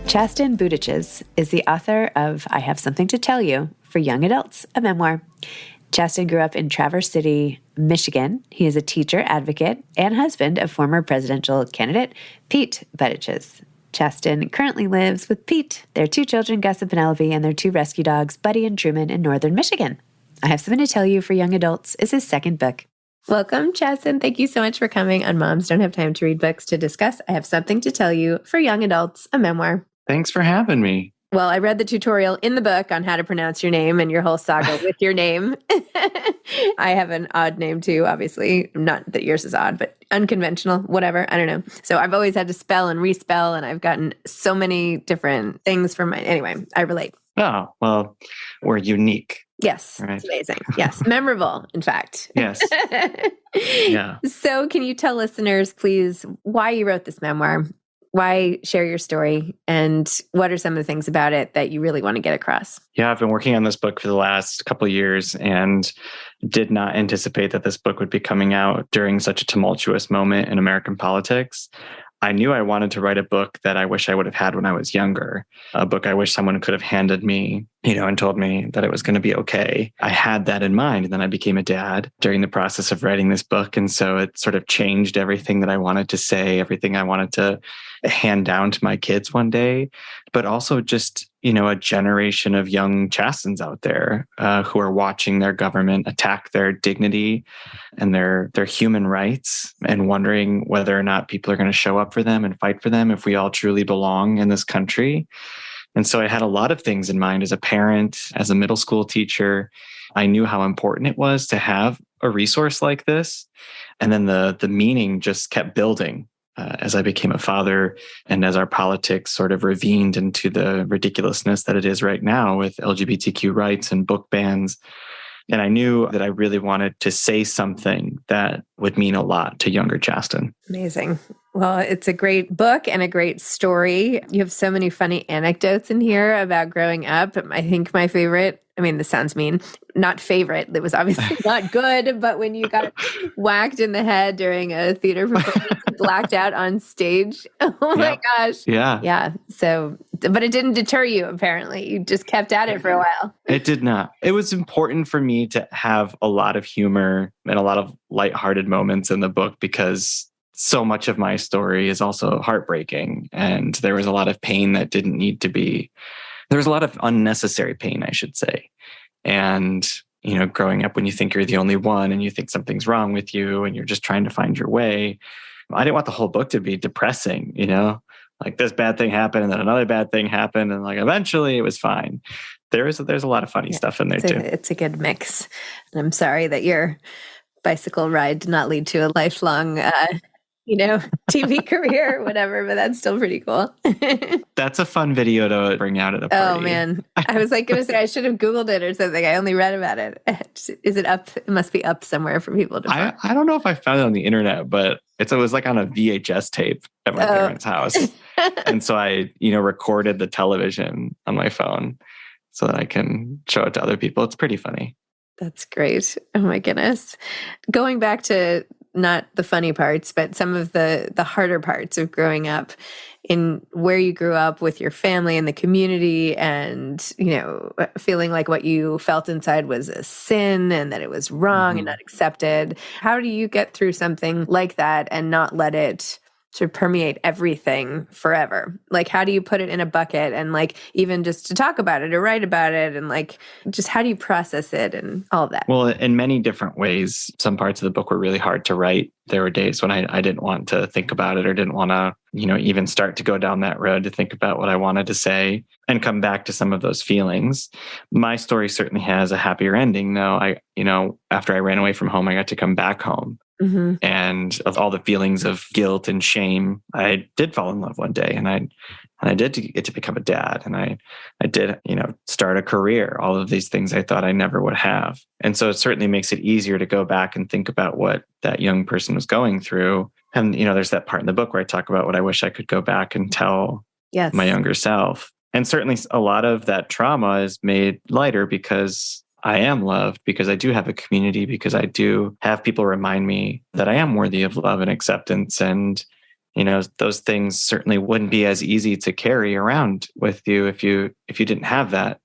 Chasten is the author of I Have Something to Tell You for Young Adults, a memoir. Chasten grew up in Traverse City, Michigan. He is a teacher, advocate, and husband of former presidential candidate Pete Buttigieg. Chasten currently lives with Pete, their 2 children, Gus and Penelope, and their 2 rescue dogs, Buddy and Truman, in northern Michigan. I Have Something to Tell You for Young Adults is his second book. Welcome, Chasten. Thank you so much for coming on Moms Don't Have Time to Read Books to discuss I Have Something to Tell You for Young Adults, a memoir. Thanks for having me. Well, I read the tutorial in the book on how to pronounce your name and your whole saga with your name. I have an odd name too, obviously. Not that yours is odd, but unconventional, whatever. I don't know. So I've always had to spell and respell, and I've gotten so many different things from my... Anyway, I relate. Oh, well, we're unique. Yes, right. It's amazing. Yes, memorable, in fact. Yes. Yeah. So can you tell listeners, please, why you wrote this memoir? Why share your story? And what are some of the things about it that you really want to get across? Yeah, I've been working on this book for the last couple of years and did not anticipate that this book would be coming out during such a tumultuous moment in American politics. I knew I wanted to write a book that I wish I would have had when I was younger, a book I wish someone could have handed me, and told me that it was going to be okay. I had that in mind, and then I became a dad during the process of writing this book. And so it sort of changed everything that I wanted to say, everything I wanted to hand down to my kids one day, but also just, a generation of young Chastens out there who are watching their government attack their dignity and their human rights and wondering whether or not people are going to show up for them and fight for them if we all truly belong in this country. And so I had a lot of things in mind as a parent, as a middle school teacher. I knew how important it was to have a resource like this. And then the meaning just kept building as I became a father and as our politics sort of ravined into the ridiculousness that it is right now with LGBTQ rights and book bans. And I knew that I really wanted to say something that would mean a lot to younger Chasten. Amazing. Well, it's a great book and a great story. You have so many funny anecdotes in here about growing up. I think my favorite, this sounds mean, not favorite. It was obviously not good, but when you got whacked in the head during a theater performance, blacked out on stage. Oh my gosh. Yeah. Yeah. So, but it didn't deter you, apparently. You just kept at it for a while. It did not. It was important for me to have a lot of humor and a lot of lighthearted moments in the book because so much of my story is also heartbreaking. And there was a lot of pain that didn't need to be. There was a lot of unnecessary pain, I should say. And, growing up when you think you're the only one and you think something's wrong with you and you're just trying to find your way, I didn't want the whole book to be depressing, like this bad thing happened and then another bad thing happened. And like, eventually it was fine. There's a lot of funny stuff in there too. It's a good mix. And I'm sorry that your bicycle ride did not lead to a lifelong, TV career or whatever, but that's still pretty cool. That's a fun video to bring out at a party. Oh man. I was like going to say, I should have Googled it or something. I only read about it. Is it up? It must be up somewhere for people to find. I don't know if I found it on the internet, but it was like on a VHS tape at my parents' house. And so I, recorded the television on my phone so that I can show it to other people. It's pretty funny. That's great. Oh my goodness. Going back to not the funny parts, but some of the harder parts of growing up in where you grew up with your family and the community and, feeling like what you felt inside was a sin and that it was wrong and not accepted. How do you get through something like that and not let it sort of permeate everything forever? Like, how do you put it in a bucket and even just to talk about it or write about it and just how do you process it and all of that? Well, in many different ways. Some parts of the book were really hard to write. There were days when I didn't want to think about it or didn't want to, even start to go down that road to think about what I wanted to say and come back to some of those feelings. My story certainly has a happier ending, though. After I ran away from home, I got to come back home. Mm-hmm. And of all the feelings of guilt and shame, I did fall in love one day, and I did get to become a dad, and I did, start a career. All of these things I thought I never would have, and so it certainly makes it easier to go back and think about what that young person was going through. And there's that part in the book where I talk about what I wish I could go back and tell my younger self. And certainly, a lot of that trauma is made lighter because I am loved, because I do have a community, because I do have people remind me that I am worthy of love and acceptance. And, those things certainly wouldn't be as easy to carry around with you if you didn't have that.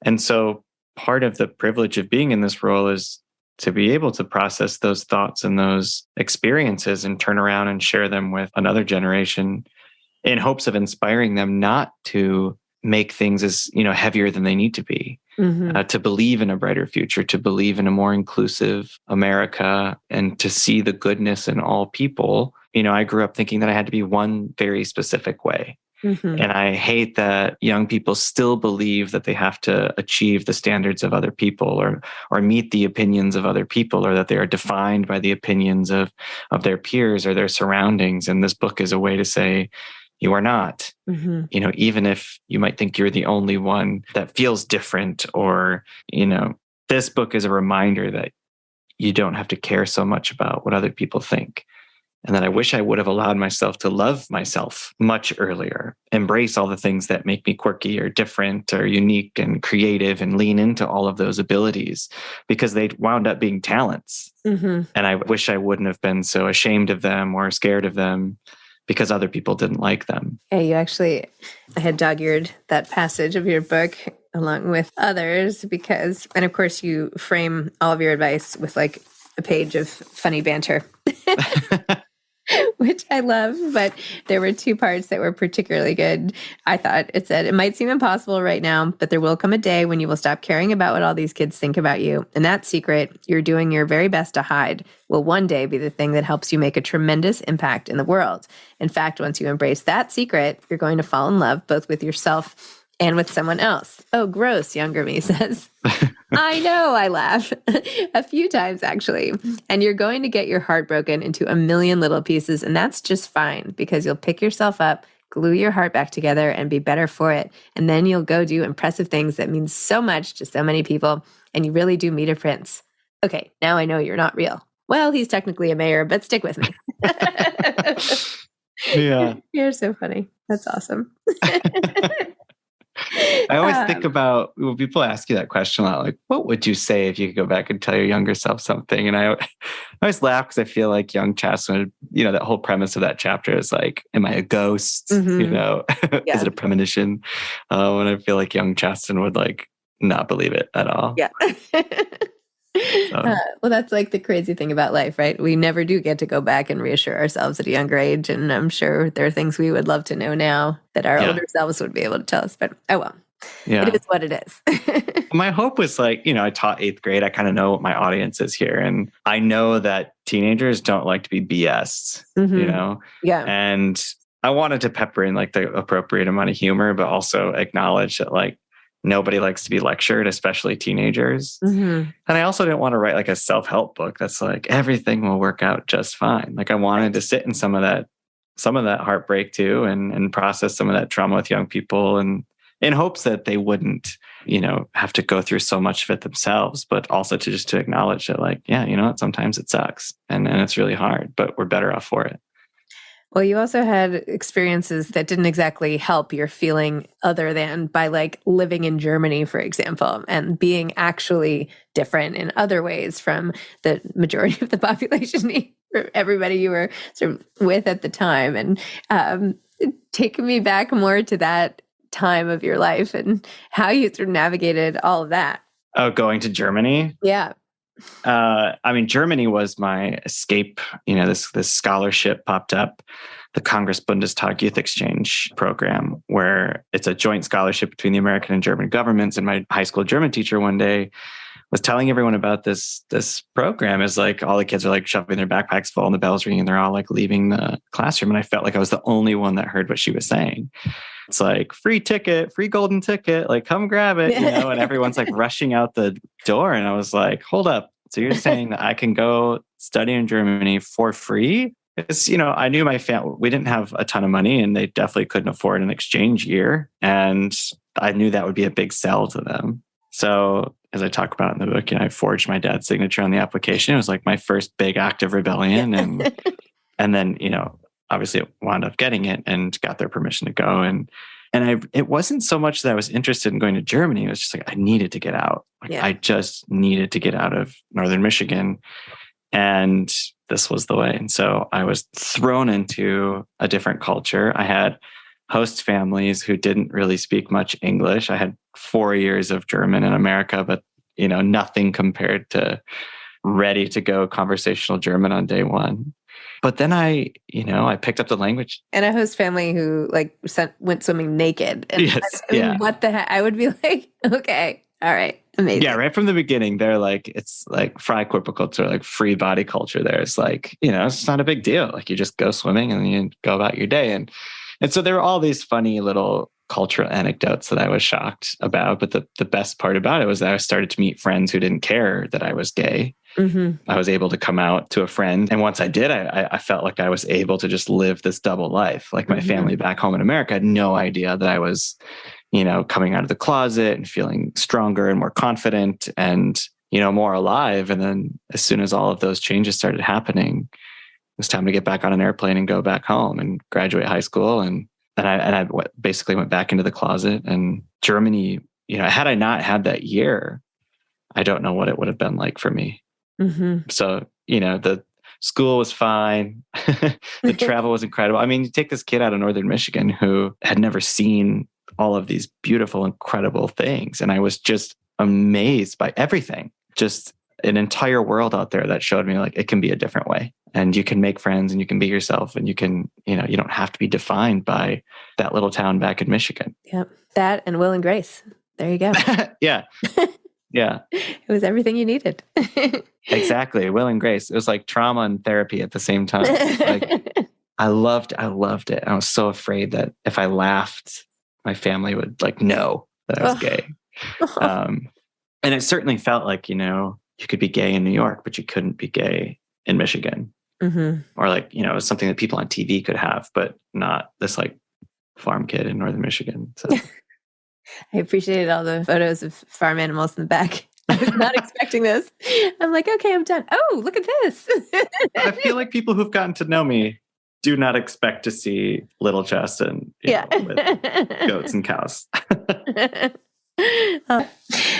And so part of the privilege of being in this role is to be able to process those thoughts and those experiences and turn around and share them with another generation in hopes of inspiring them not to make things as, heavier than they need to be, to believe in a brighter future, to believe in a more inclusive America, and to see the goodness in all people. I grew up thinking that I had to be one very specific way. And I hate that young people still believe that they have to achieve the standards of other people or meet the opinions of other people, or that they are defined by the opinions of their peers or their surroundings. And this book is a way to say, you are not, even if you might think you're the only one that feels different, or, this book is a reminder that you don't have to care so much about what other people think. And that I wish I would have allowed myself to love myself much earlier, embrace all the things that make me quirky or different or unique and creative, and lean into all of those abilities, because they wound up being talents. And I wish I wouldn't have been so ashamed of them or scared of them because other people didn't like them. Yeah, I had dog-eared that passage of your book along with others and of course you frame all of your advice with like a page of funny banter. Which I love, but there were two parts that were particularly good. I thought it said, it might seem impossible right now, but there will come a day when you will stop caring about what all these kids think about you. And that secret you're doing your very best to hide will one day be the thing that helps you make a tremendous impact in the world. In fact, once you embrace that secret, you're going to fall in love both with yourself and with someone else. Oh, gross, younger me says. I know, I laugh. A few times, actually. And you're going to get your heart broken into a million little pieces, and that's just fine, because you'll pick yourself up, glue your heart back together, and be better for it. And then you'll go do impressive things that mean so much to so many people, and you really do meet a prince. Okay, now I know you're not real. Well, he's technically a mayor, but stick with me. Yeah. You're so funny. That's awesome. I always think about when people ask you that question a lot, like, what would you say if you could go back and tell your younger self something? And I always laugh because I feel like young Chasten would, that whole premise of that chapter is like, am I a ghost? Is it a premonition? And I feel like young Chasten would like not believe it at all. Yeah. Well, that's like the crazy thing about life, right? We never do get to go back and reassure ourselves at a younger age. And I'm sure there are things we would love to know now that our older selves would be able to tell us. But oh well, it is what it is. My hope was like, I taught 8th grade. I kind of know what my audience is here. And I know that teenagers don't like to be BS'd, Yeah. And I wanted to pepper in like the appropriate amount of humor, but also acknowledge that like, nobody likes to be lectured, especially teenagers. And I also didn't want to write like a self-help book that's like, everything will work out just fine. Like I wanted to sit in some of that heartbreak too, and process some of that trauma with young people, and in hopes that they wouldn't, have to go through so much of it themselves, but also to acknowledge that like, yeah, sometimes it sucks and it's really hard, but we're better off for it. Well, you also had experiences that didn't exactly help your feeling other than by like living in Germany, for example, and being actually different in other ways from the majority of the population, or everybody you were sort of with at the time. And taking me back more to that time of your life and how you sort of navigated all of that. Oh, going to Germany? Yeah. Germany was my escape. This scholarship popped up, the Congress Bundestag Youth Exchange program, where it's a joint scholarship between the American and German governments. And my high school German teacher one day was telling everyone about this program. Is like all the kids are like shoving their backpacks full and the bell's ringing and they're all like leaving the classroom. And I felt like I was the only one that heard what she was saying. It's like free ticket, free golden ticket, like come grab it, and everyone's like rushing out the door. And I was like, hold up. So you're saying that I can go study in Germany for free? It's, I knew my family, we didn't have a ton of money and they definitely couldn't afford an exchange year. And I knew that would be a big sell to them. So as I talk about in the book, I forged my dad's signature on the application. It was like my first big act of rebellion. And then, obviously it wound up getting it and got their permission to go. And it wasn't so much that I was interested in going to Germany. It was just like, I needed to get out. I just needed to get out of Northern Michigan. And this was the way. And so I was thrown into a different culture. I had host families who didn't really speak much English. I had 4 years of German in America, but nothing compared to ready to go conversational German on day one. But then I picked up the language. And a host family who went swimming naked. And Yes. I mean, what the heck? I would be like, okay, all right, amazing. Yeah, right from the beginning, they're like, it's like Freikorper culture, like free body culture. There, it's like, it's not a big deal. Like you just go swimming and you go about your day. And so there were all these funny little cultural anecdotes that I was shocked about. But the best part about it was that I started to meet friends who didn't care that I was gay. I was able to come out to a friend. And once I did, I felt like I was able to just live this double life. Like my family back home in America had no idea that I was, coming out of the closet and feeling stronger and more confident and, more alive. And then as soon as all of those changes started happening, it was time to get back on an airplane and go back home and graduate high school. And I basically went back into the closet. And Germany, had I not had that year, I don't know what it would have been like for me. So, the school was fine. The travel was incredible. I mean, you take this kid out of Northern Michigan who had never seen all of these beautiful, incredible things. And I was just amazed by everything. Just an entire world out there that showed me like it can be a different way. And you can make friends and you can be yourself and you can, you don't have to be defined by that little town back in Michigan. Yep. That and Will and Grace. There you go. Yeah. Yeah. It was everything you needed. Exactly. Will and Grace. It was like trauma and therapy at the same time. Like I loved it. I was so afraid that if I laughed, my family would know that I was gay. And it certainly felt like, you could be gay in New York, but you couldn't be gay in Michigan. Or like, it was something that people on TV could have, but not this like farm kid in Northern Michigan. So I appreciated all the photos of farm animals in the back. I was not expecting this. I'm like, okay, I'm done. Oh, look at this. I feel like people who've gotten to know me do not expect to see little Chasten with goats and cows.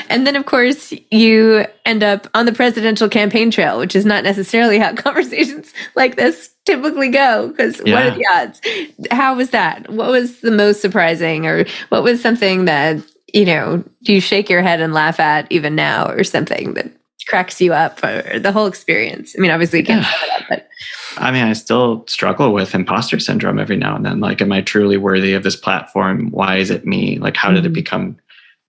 And then, of course, you end up on the presidential campaign trail, which is not necessarily how conversations like this typically go, because what are the odds? How was that? What was the most surprising, or what was something that, do you shake your head and laugh at even now, or something that cracks you up, or the whole experience? I mean, obviously you can't sum it up, but I mean, I still struggle with imposter syndrome every now and then. Like, am I truly worthy of this platform? Why is it me? Like, how did it become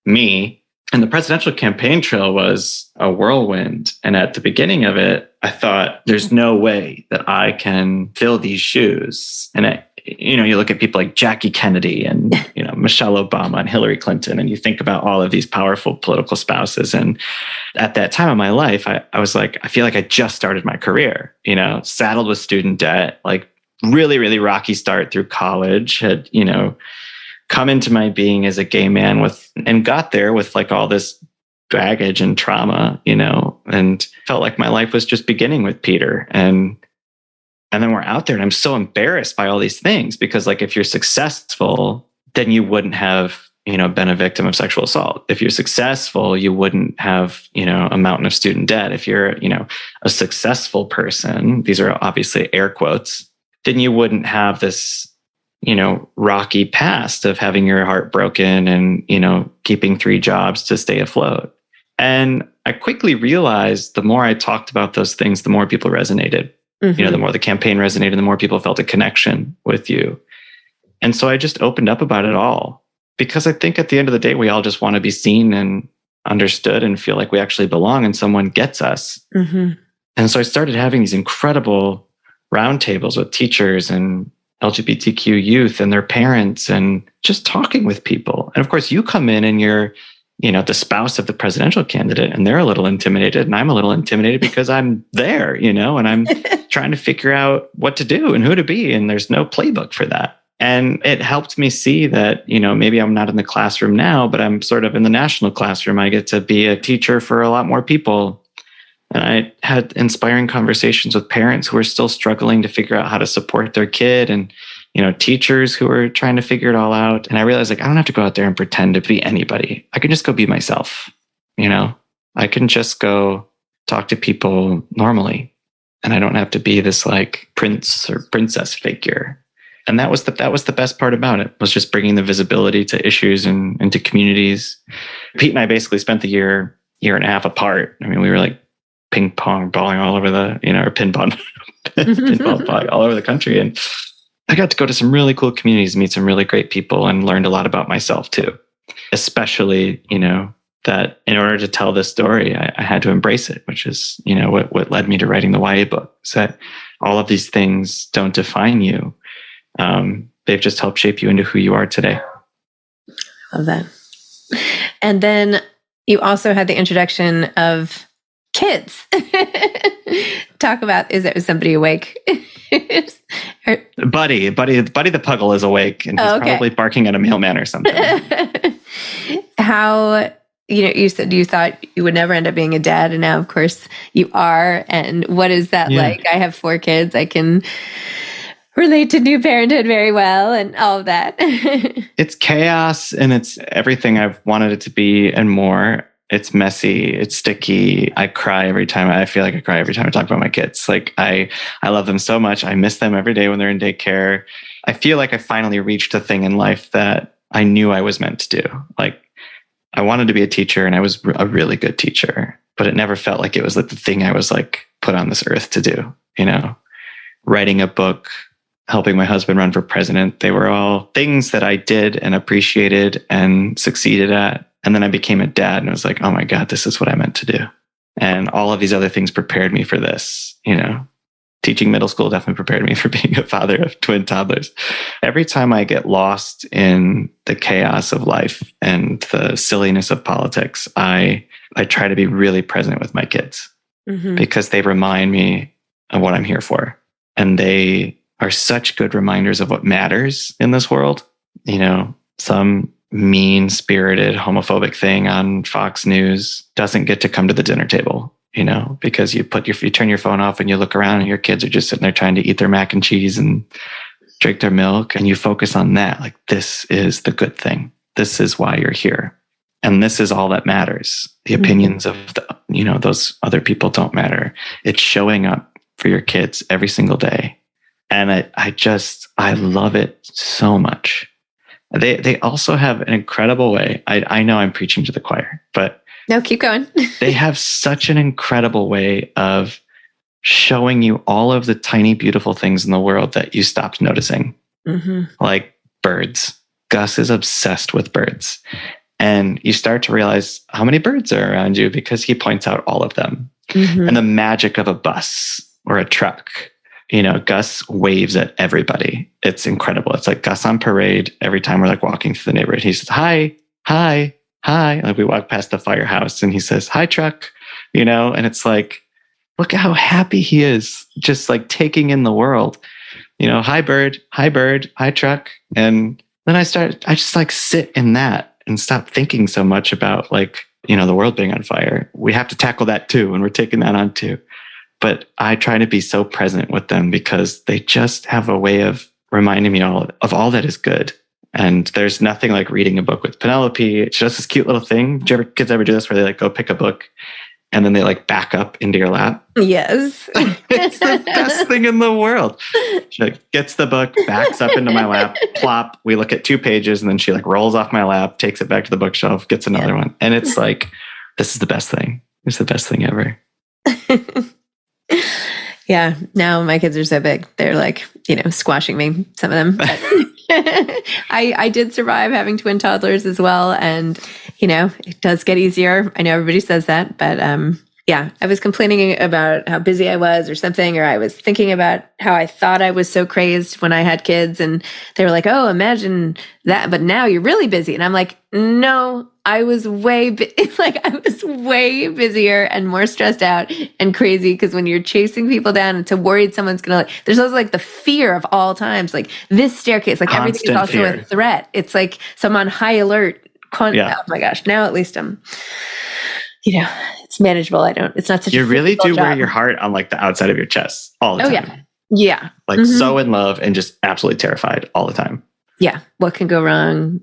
me? And the presidential campaign trail was a whirlwind. And at the beginning of it, I thought, there's no way that I can fill these shoes. And you look at people like Jackie Kennedy and Michelle Obama and Hillary Clinton, and you think about all of these powerful political spouses. And at that time of my life, I was like, I feel like I just started my career, saddled with student debt, like really, really rocky start through college, had, come into my being as a gay man and got there with like all this baggage and trauma, and felt like my life was just beginning with Peter. And then we're out there and I'm so embarrassed by all these things, because like, if you're successful, then you wouldn't have, been a victim of sexual assault. If you're successful, you wouldn't have, a mountain of student debt. If you're, a successful person, these are obviously air quotes, then you wouldn't have this, rocky past of having your heart broken and, keeping 3 jobs to stay afloat. And I quickly realized the more I talked about those things, the more people resonated. The more the campaign resonated, the more people felt a connection with you. And so I just opened up about it all, because I think at the end of the day, we all just want to be seen and understood and feel like we actually belong and someone gets us. And so I started having these incredible roundtables with teachers and LGBTQ youth and their parents, and just talking with people. And of course, you come in and you're, the spouse of the presidential candidate, and they're a little intimidated, and I'm a little intimidated because I'm there, and I'm trying to figure out what to do and who to be. And there's no playbook for that. And it helped me see that, maybe I'm not in the classroom now, but I'm sort of in the national classroom. I get to be a teacher for a lot more people. And I had inspiring conversations with parents who are still struggling to figure out how to support their kid, and, teachers who are trying to figure it all out. And I realized, like, I don't have to go out there and pretend to be anybody. I can just go be myself. I can just go talk to people normally. and I don't have to be this like prince or princess figure. And that was the best part about it, was just bringing the visibility to issues and into communities. Pete and I basically spent the year and a half apart. I mean, we were like ping pong balling all over the, or pinball balling all over the country. And I got to go to some really cool communities, meet some really great people, and learned a lot about myself too. Especially, that in order to tell this story, I had to embrace it, which is, what led me to writing the YA book. So that all of these things don't define you. They've just helped shape you into who you are today. Love that. And then you also had the introduction of kids. Talk about, is there somebody awake? Buddy the puggle is awake, and he's probably barking at a mailman or something. How, you said you thought you would never end up being a dad, and now of course you are. And what is that like? I have 4 kids. I can relate to new parenthood very well and all of that. It's chaos, and it's everything I've wanted it to be and more. It's messy. It's sticky. I cry every time. I feel like I cry every time I talk about my kids. Like I love them so much. I miss them every day when they're in daycare. I feel like I finally reached a thing in life that I knew I was meant to do. Like I wanted to be a teacher, and I was a really good teacher, but it never felt like it was like the thing I was like put on this earth to do. Writing a book, helping my husband run for president. They were all things that I did and appreciated and succeeded at. And then I became a dad, and I was like, oh my God, this is what I meant to do. And all of these other things prepared me for this. Teaching middle school definitely prepared me for being a father of twin toddlers. Every time I get lost in the chaos of life and the silliness of politics, I try to be really present with my kids, because they remind me of what I'm here for. And they are such good reminders of what matters in this world. Some mean-spirited homophobic thing on Fox News doesn't get to come to the dinner table, because you turn your phone off and you look around and your kids are just sitting there trying to eat their mac and cheese and drink their milk, and you focus on that. Like, this is the good thing. This is why you're here. And this is all that matters. The opinions of those other people don't matter. It's showing up for your kids every single day. And I love it so much. They also have an incredible way. I know I'm preaching to the choir, but no, keep going. They have such an incredible way of showing you all of the tiny, beautiful things in the world that you stopped noticing. Like birds. Gus is obsessed with birds. And you start to realize how many birds are around you because he points out all of them. And the magic of a bus or a truck. Gus waves at everybody. It's incredible. It's like Gus on parade every time we're like walking through the neighborhood. He says, hi, hi, hi. Like we walk past the firehouse and he says, hi, truck, and it's like, look at how happy he is just like taking in the world, hi, bird, hi, truck. And then I just like sit in that and stop thinking so much about like, the world being on fire. We have to tackle that too. And we're taking that on too. But I try to be so present with them because they just have a way of reminding me of all that is good. And there's nothing like reading a book with Penelope. It's just this cute little thing. Do kids ever do this where they like go pick a book and then they like back up into your lap? Yes. It's the best thing in the world. She like gets the book, backs up into my lap, plop. We look at 2 pages and then she like rolls off my lap, takes it back to the bookshelf, gets another one. And it's like, this is the best thing. It's the best thing ever. Yeah. Now my kids are so big. They're like, squashing me, some of them. But I did survive having twin toddlers as well. And, it does get easier. I know everybody says that, but I was complaining about how busy I was or something, or I was thinking about how I thought I was so crazed when I had kids. And they were like, oh, imagine that. But now you're really busy. And I'm like, no, I was way busier and more stressed out and crazy, because when you're chasing people down and so worried someone's gonna there's also like the fear of all times, like this staircase, like constant everything is also fear. a threat. It's like so I'm on high alert. Oh my gosh! Now at least I'm, it's manageable. It's not such. You really do job. wear your heart on like the outside of your chest all the time. Yeah. Like so in love and just absolutely terrified all the time. Yeah. What can go wrong?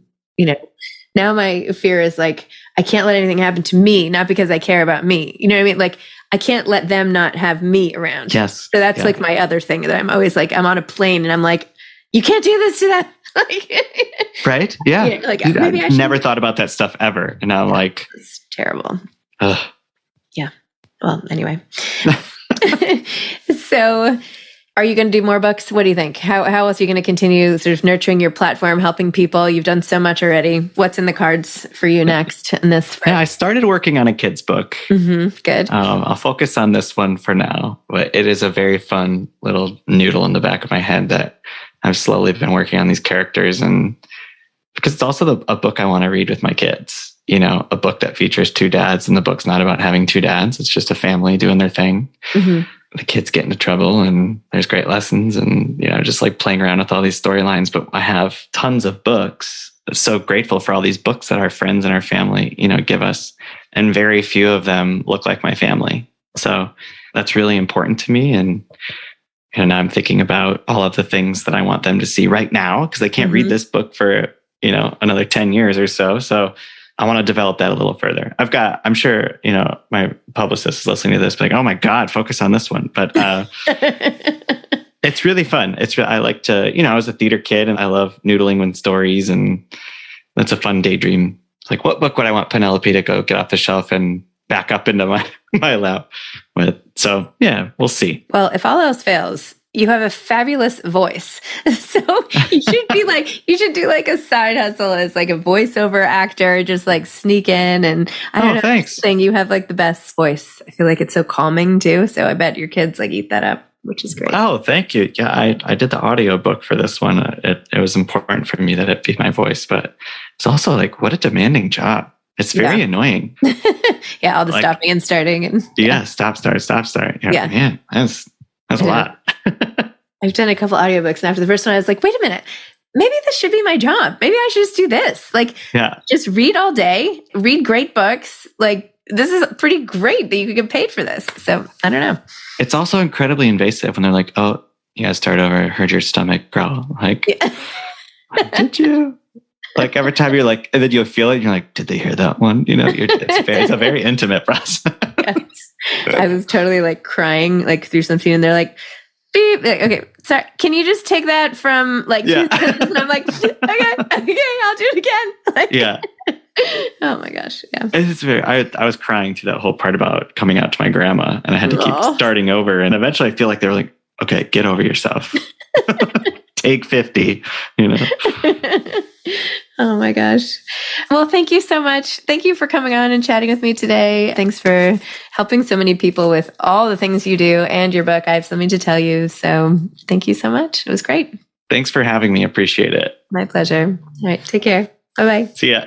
Now my fear is like, I can't let anything happen to me, not because I care about me. You know what I mean? Like I can't let them not have me around. Yes. So that's like my other thing that I'm always like, I'm on a plane and I'm like, you can't do this to them. Right? Yeah. You know, like, Dude, maybe I've never thought about that stuff ever. And now I'm like, it's terrible. ugh. Yeah. Well, anyway. So are you going to do more books? What do you think? How else are you going to continue sort of nurturing your platform, helping people? You've done so much already. What's in the cards for you next in this? Yeah, I started working on a kid's book. Good. I'll focus on this one for now, but it is a very fun little noodle in the back of my head that I've slowly been working on these characters, and because it's also a book I want to read with my kids. You know, a book that features two dads, and the book's not about having two dads. It's just a family doing their thing. The kids get into trouble and there's great lessons, and, you know, just like playing around with all these storylines. But I have tons of books. I'm so grateful for all these books that our friends and our family, you know, give us. And very few of them look like my family. So that's really important to me. And I'm thinking about all of the things that I want them to see right now, because they can't read this book for, you know, another 10 years or so. So I want to develop that a little further. I'm sure, you know, my publicist is listening to this, like, oh my God, focus on this one. But it's really fun. I like to, you know, I was a theater kid and I love noodling with stories, and that's a fun daydream. It's like, what book would I want Penelope to go get off the shelf and back up into my lap with? So yeah, we'll see. Well, if all else fails, you have a fabulous voice. So you should do like a side hustle as like a voiceover actor, just like sneak in. And I don't know, thanks. Saying you have like the best voice. I feel like it's so calming too. So I bet your kids like eat that up, which is great. Oh, thank you. Yeah, I did the audio book for this one. It was important for me that it be my voice, but it's also like, what a demanding job. It's very annoying. Yeah, all the stopping and starting. And stop, start. Yeah. Man, that's a lot. I've done a couple audiobooks, and after the first one, I was like, wait a minute, maybe this should be my job. Maybe I should just do this. Like, just read all day, read great books. Like, this is pretty great that you could get paid for this. So I don't know. It's also incredibly invasive when they're like, oh, you gotta start over. Heard your stomach growl. Like, did you? Like every time you're like, and then you'll feel it, and you're like, did they hear that one? You know, it's a very intimate process. Yes. I was totally like crying like through something, and they're like, beep. Like, okay, sorry, can you just take that from like 2 seconds? And I'm like, okay, I'll do it again. Like, oh my gosh. Yeah. It's I was crying through that whole part about coming out to my grandma, and I had to keep starting over. And eventually I feel like they were like, okay, get over yourself. Take 50, you know. Oh my gosh. Well, thank you so much. Thank you for coming on and chatting with me today. Thanks for helping so many people with all the things you do and your book. I have something to tell you. So thank you so much. It was great. Thanks for having me. Appreciate it. My pleasure. All right. Take care. Bye-bye. See ya.